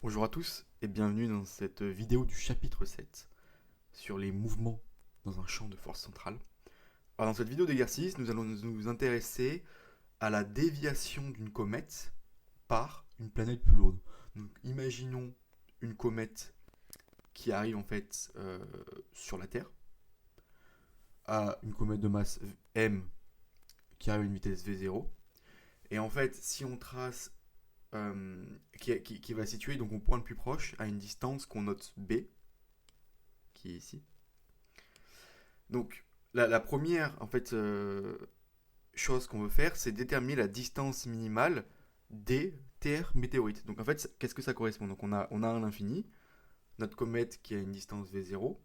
Bonjour à tous et bienvenue dans cette vidéo du chapitre 7 sur les mouvements dans un champ de force centrale. Alors dans cette vidéo d'exercice, nous allons nous intéresser à la déviation d'une comète par une planète plus lourde. Donc imaginons une comète qui arrive en fait sur la Terre, à une comète de masse m qui arrive à une vitesse v0. Et en fait, si on trace qui va situer donc au point le plus proche à une distance qu'on note b, qui est ici. Donc la première en fait chose qu'on veut faire, c'est déterminer la distance minimale des terres météorites. Donc en fait, qu'est-ce que ça correspond? Donc on a à l'infini notre comète qui a une distance v0.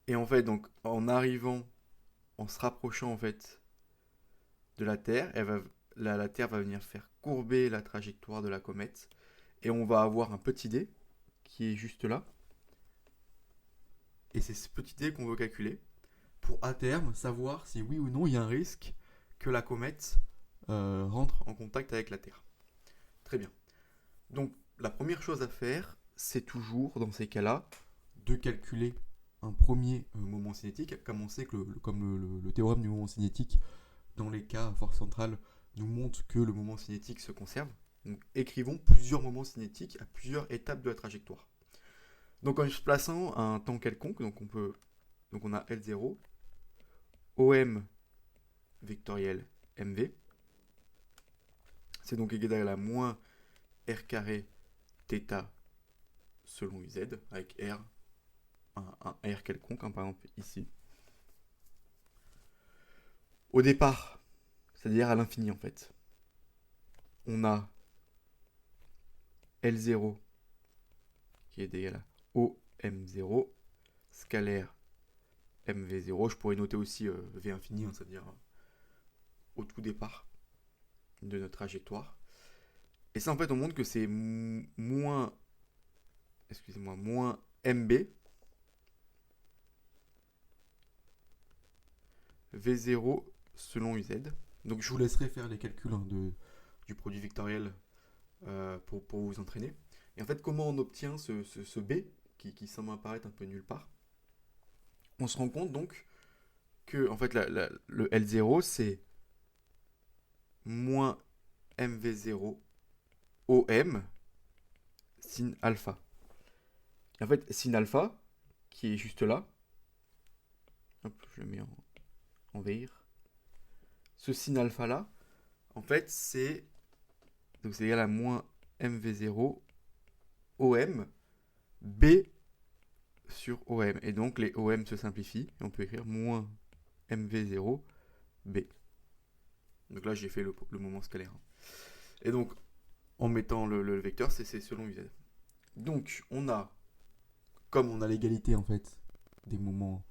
Et en fait, donc en arrivant, en se rapprochant en fait de la Terre, la Terre va venir faire courber la trajectoire de la comète. Et on va avoir un petit dé qui est juste là. Et c'est ce petit dé qu'on veut calculer pour à terme savoir si oui ou non il y a un risque que la comète rentre en contact avec la Terre. Très bien. Donc la première chose à faire, c'est toujours dans ces cas-là de calculer un premier moment cinétique, comme on sait que le théorème du moment cinétique dans les cas à force centrale nous montre que le moment cinétique se conserve. Donc écrivons plusieurs moments cinétiques à plusieurs étapes de la trajectoire. Donc en se plaçant à un temps quelconque, donc on a L0, OM vectoriel MV, c'est donc égal à moins R carré θ selon UZ, avec R, un R quelconque, hein, par exemple ici. Au départ, c'est-à-dire à l'infini en fait, on a L0 qui est égal à OM0, scalaire MV0. Je pourrais noter aussi V infini, hein, c'est-à-dire au tout départ de notre trajectoire. Et ça, en fait, on montre que c'est moins MB V0 selon UZ. Donc je vous laisserai faire les calculs du produit vectoriel pour vous entraîner. Et en fait, comment on obtient ce B qui semble apparaître un peu nulle part? On se rend compte donc que en fait, le L0 c'est moins MV0 OM sin alpha. Et en fait, sin alpha, qui est juste là, hop, je le mets en VIR, ce sin alpha là, en fait, c'est égal à moins MV0 OM B sur OM. Et donc les OM se simplifient et on peut écrire moins MV0 B. Donc là j'ai fait le moment scalaire. Et donc en mettant le vecteur, c'est selon UZ. Donc on a, comme on a l'égalité en fait des moments,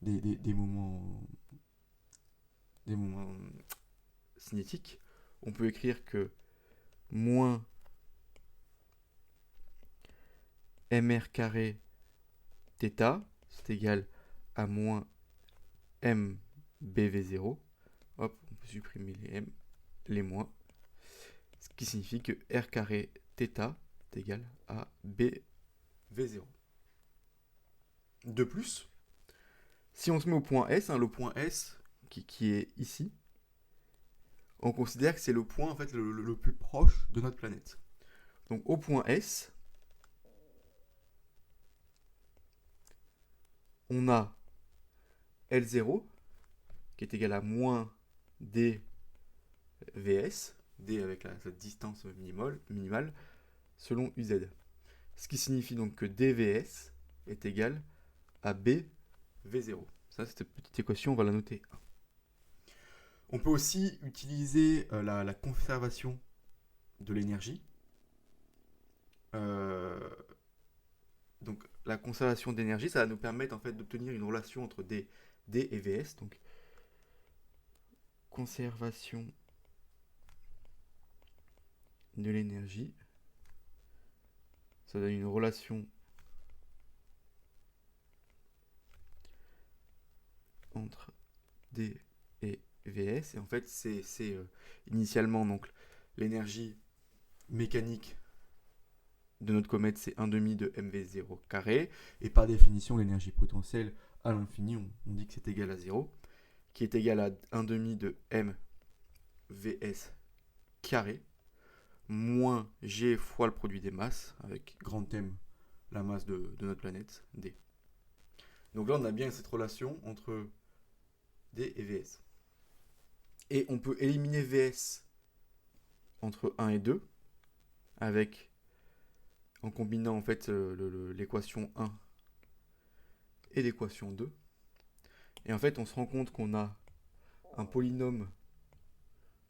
des moments, des moments cinétiques, on peut écrire que moins mr carré θ, c'est égal à moins mbv0. Hop, on peut supprimer les m, les moins. Ce qui signifie que r carré θ est égal à bv0. De plus, si on se met au point S, hein, le point S qui est ici, on considère que c'est le point en fait le plus proche de notre planète. Donc au point S, on a L0 qui est égal à moins dvs, d avec cette distance minimale, selon uz. Ce qui signifie donc que dvs est égal à bv0. Ça, cette petite équation, on va la noter. On peut aussi utiliser la conservation de l'énergie. Donc la conservation d'énergie, ça va nous permettre en fait d'obtenir une relation entre D et Vs. Donc conservation de l'énergie, ça donne une relation entre D et Vs. Et en fait, c'est initialement donc l'énergie mécanique de notre comète, c'est 1,5 de mv0 carré. Et par définition, l'énergie potentielle à l'infini, on dit que c'est égal à 0, qui est égal à 1,5 de mvs carré, moins g fois le produit des masses, avec grand M, la masse de notre planète, d. Donc là, on a bien cette relation entre d et vs. Et on peut éliminer vs entre 1 et 2, avec, en combinant en fait l'équation 1 et l'équation 2. Et en fait, on se rend compte qu'on a un polynôme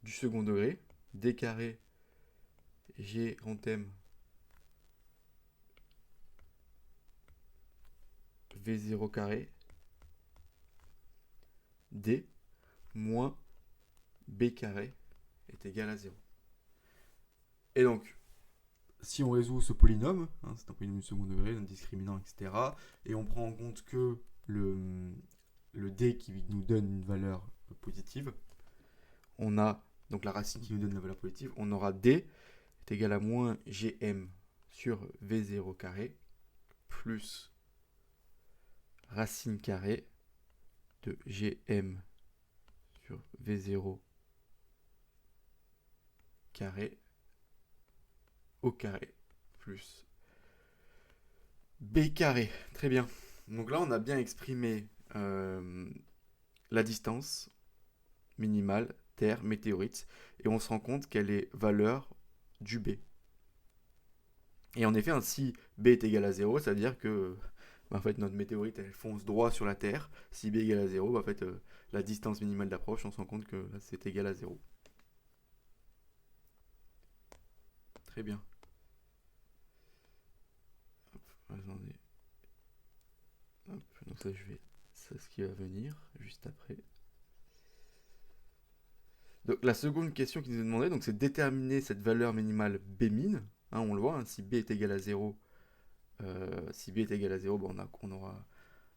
du second degré, d carré g grand M v0 carré d moins b carré est égal à 0. Et donc, si on résout ce polynôme, hein, c'est un polynôme du second degré, un discriminant, etc., et on prend en compte que le d qui nous donne une valeur positive, on a donc la racine qui nous donne la valeur positive, on aura d est égal à moins gm sur v0 carré plus racine carrée de gm sur v0 carré au carré plus b carré. Très bien. Donc là, on a bien exprimé la distance minimale Terre météorite et on se rend compte qu'elle est valeur du b. Et en effet, si b est égal à 0, ça veut dire que en fait, notre météorite elle fonce droit sur la Terre. Si b est égal à 0, en fait, la distance minimale d'approche, on se rend compte que là, c'est égal à 0. Très bien. Hop, attendez. Hop, donc ça, c'est ce qui va venir juste après. Donc la seconde question qui nous est demandée, c'est déterminer cette valeur minimale B min. Hein, on le voit, hein, si B est égal à 0, on aura...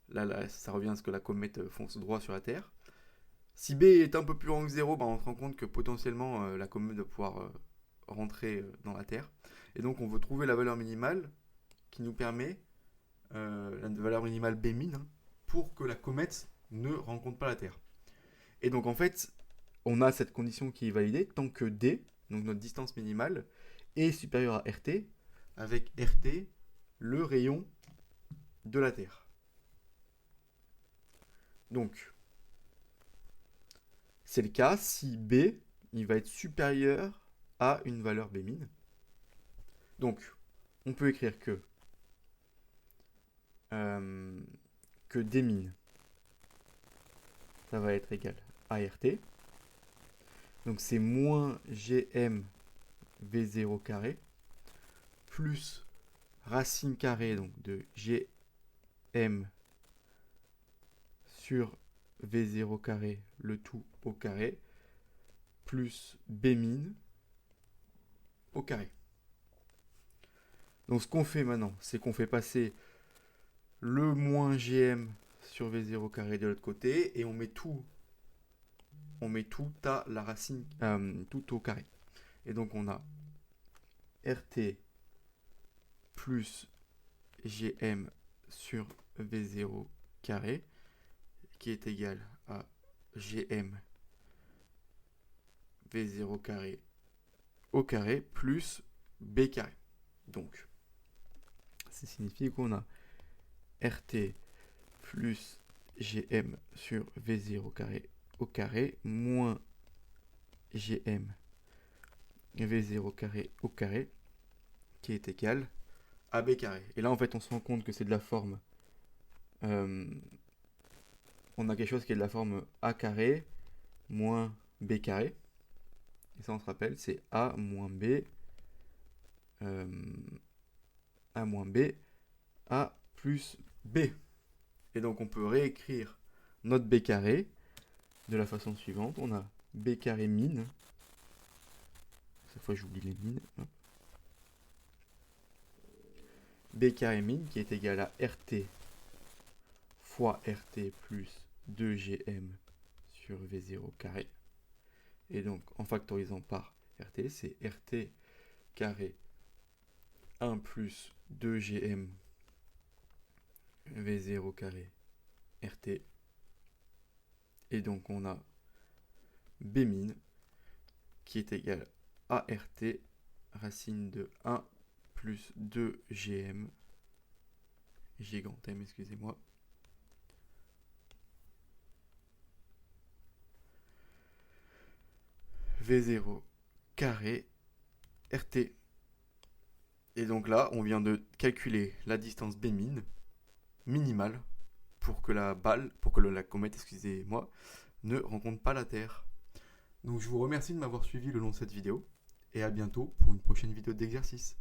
Là, ça revient à ce que la comète fonce droit sur la Terre. Si B est un peu plus grand que 0, on se rend compte que potentiellement la comète va pouvoir rentrer dans la Terre. Et donc on veut trouver la valeur minimale qui nous permet, la valeur minimale B min, hein, pour que la comète ne rencontre pas la Terre. Et donc en fait, on a cette condition qui est validée tant que D, donc notre distance minimale, est supérieure à RT, avec RT, le rayon de la Terre. Donc, c'est le cas si B, il va être supérieur à une valeur B min. Donc, on peut écrire que D min, ça va être égal à RT. Donc, c'est moins GM V0 carré plus racine carrée donc de GM sur V0 carré, le tout au carré, plus B min au carré. Donc ce qu'on fait maintenant, c'est qu'on fait passer le moins GM sur V0 carré de l'autre côté et on met tout à la racine, tout au carré. Et donc on a RT plus GM sur V0 carré qui est égal à GM V0 carré au carré plus B carré. Donc, ça signifie qu'on a RT plus GM sur V0 carré au carré moins GM V0 carré au carré qui est égal à B carré. Et là, en fait, on se rend compte que c'est de la forme... on a quelque chose qui est de la forme A carré moins B carré. Et ça, on se rappelle, c'est A moins B, A moins B, A plus B. Et donc, on peut réécrire notre B carré de la façon suivante. On a B carré min. Cette fois, j'oublie les mines. B carré min qui est égal à RT fois RT plus 2GM sur V0 carré. Et donc, en factorisant par RT, c'est RT carré 1 plus 2gm V0 carré RT. Et donc on a Bmin qui est égal à RT racine de 1 plus 2gm gigantème, excusez-moi, V0 carré RT. Et donc là, on vient de calculer la distance Bmin minimale pour que la comète, excusez-moi, ne rencontre pas la Terre. Donc je vous remercie de m'avoir suivi le long de cette vidéo et à bientôt pour une prochaine vidéo d'exercice.